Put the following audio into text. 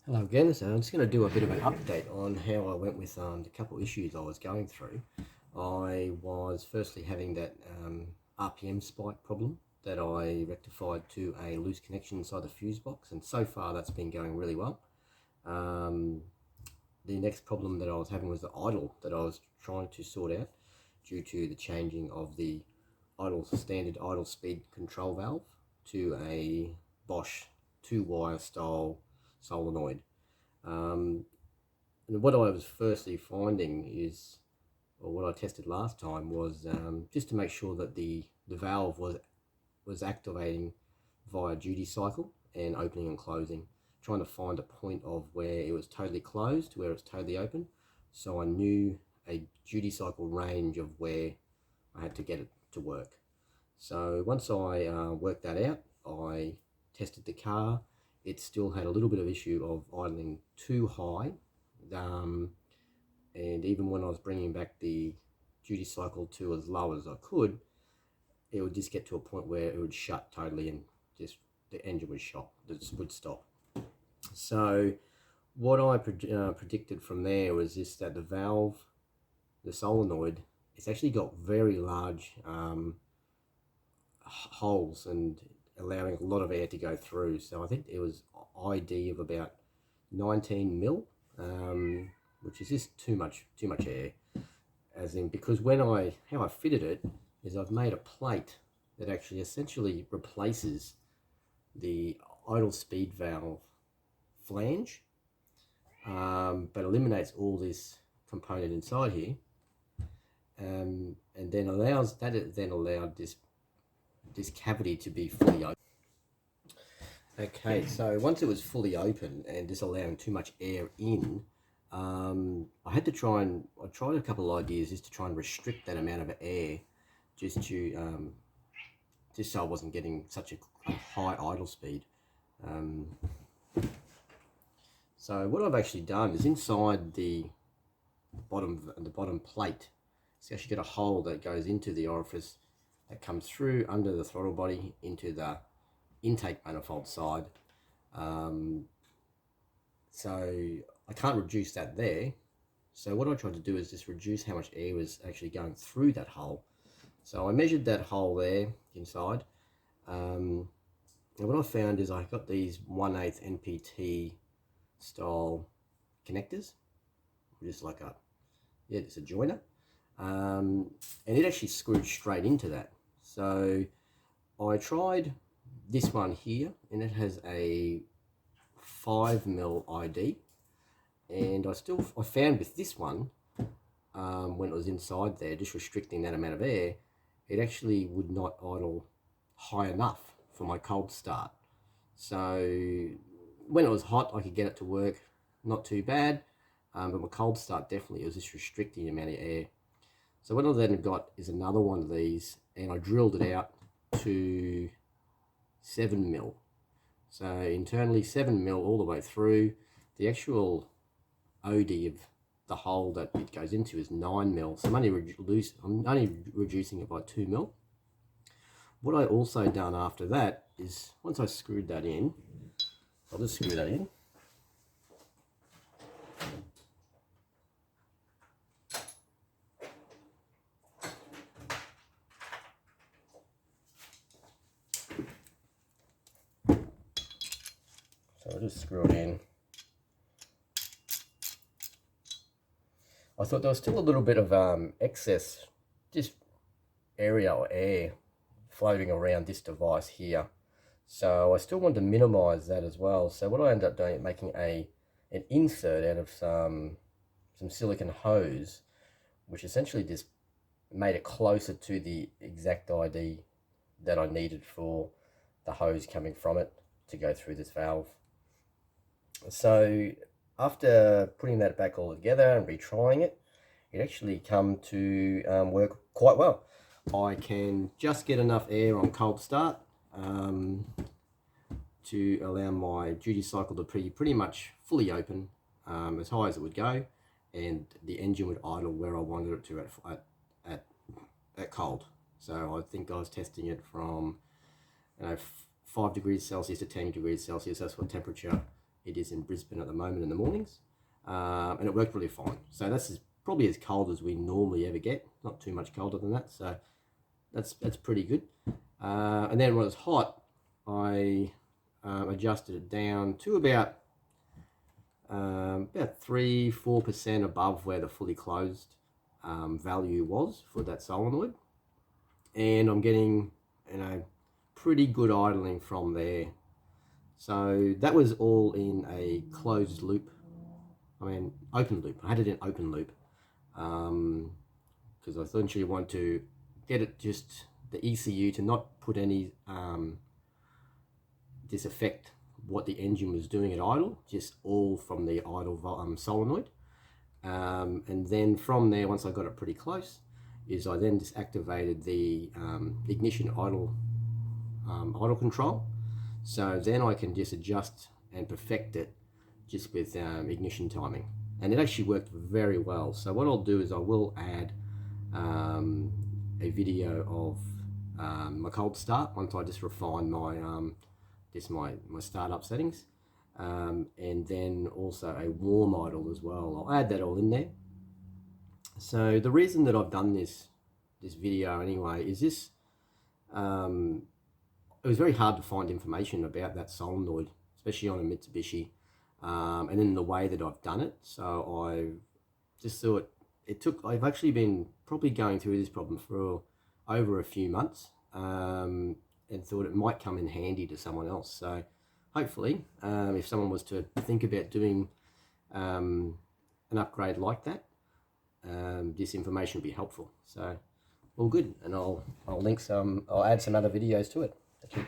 Hello again, so I'm just going to do a bit of an update on how I went with the couple issues I was going through. I was firstly having that RPM spike problem that I rectified to a loose connection inside the fuse box, and so far that's been going really well. The next problem that I was having was the idle that I was trying to sort out due to the changing of the standard idle speed control valve to a Bosch 2-wire style solenoid. And what I was firstly finding is, or what I tested last time was just to make sure that the valve was activating via duty cycle and opening and closing, trying to find a point of where it was totally closed, where it's totally open, so I knew a duty cycle range of where I had to get it to work. So once I worked that out, I tested the car. It still had a little bit of issue of idling too high, and even when I was bringing back the duty cycle to as low as I could, it would just get to a point where it would shut totally and just the engine would stop. So what I predicted from there was just that the valve, the solenoid, it's actually got very large holes and allowing a lot of air to go through. So I think it was ID of about 19 mil, which is just too much air. As in, because how I fitted it is I've made a plate that actually essentially replaces the idle speed valve flange, but eliminates all this component inside here, and then allowed this cavity to be fully open. Okay, so once it was fully open and just allowing too much air in, I tried a couple of ideas just to try and restrict that amount of air, just so I wasn't getting such a high idle speed. So what I've actually done is inside the bottom plate, it's actually got a hole that goes into the orifice that comes through under the throttle body into the intake manifold side. So I can't reduce that there. So what I tried to do is just reduce how much air was actually going through that hole. So I measured that hole there inside. And what I found is I got these 1/8 NPT style connectors, just like it's a joiner. And it actually screwed straight into that. So I tried this one here, and it has a 5 mil ID, and I found with this one, when it was inside there, just restricting that amount of air, it actually would not idle high enough for my cold start. So when it was hot, I could get it to work not too bad, but my cold start definitely, it was just restricting the amount of air. So what I then got is another one of these, and I drilled it out to 7 mil. So internally 7 mil all the way through. The actual OD of the hole that it goes into is 9 mil. So I'm only reducing it by 2 mil. What I also done after that is, once I screwed that in, I'll just screw that in. So I'll just screw it in. I thought there was still a little bit of excess, just area or air floating around this device here. So I still want to minimize that as well. So what I ended up doing is making an insert out of some silicone hose, which essentially just made it closer to the exact ID that I needed for the hose coming from it to go through this valve. So after putting that back all together and retrying it, it actually come to work quite well. I can just get enough air on cold start to allow my duty cycle to be pretty much fully open, as high as it would go, and the engine would idle where I wanted it to at cold. So I think I was testing it from 5 degrees Celsius to 10 degrees Celsius. That's what temperature it is in Brisbane at the moment in the mornings, and it worked really fine. So that's probably as cold as we normally ever get, not too much colder than that, so that's pretty good. And then when it was hot, I adjusted it down to about 3-4% above where the fully closed value was for that solenoid, and I'm getting, you know, pretty good idling from there. So that was all in a closed loop. I mean, open loop. I had it in open loop because I essentially want to get it just the ECU to not put any disaffect what the engine was doing at idle, just all from the idle solenoid. And then from there, once I got it pretty close, is I then just activated the ignition idle control. So then I can just adjust and perfect it just with ignition timing. And it actually worked very well. So what I'll do is I will add a video of my cold start once I just refine my my startup settings, and then also a warm idle as well. I'll add that all in there. So the reason that I've done this video anyway is this. It was very hard to find information about that solenoid, especially on a Mitsubishi, and in the way that I've done it. So I just thought I've actually been probably going through this problem for over a few months, and thought it might come in handy to someone else. So hopefully, if someone was to think about doing an upgrade like that, this information will be helpful. So all good, and I'll add some other videos to it. Thank you.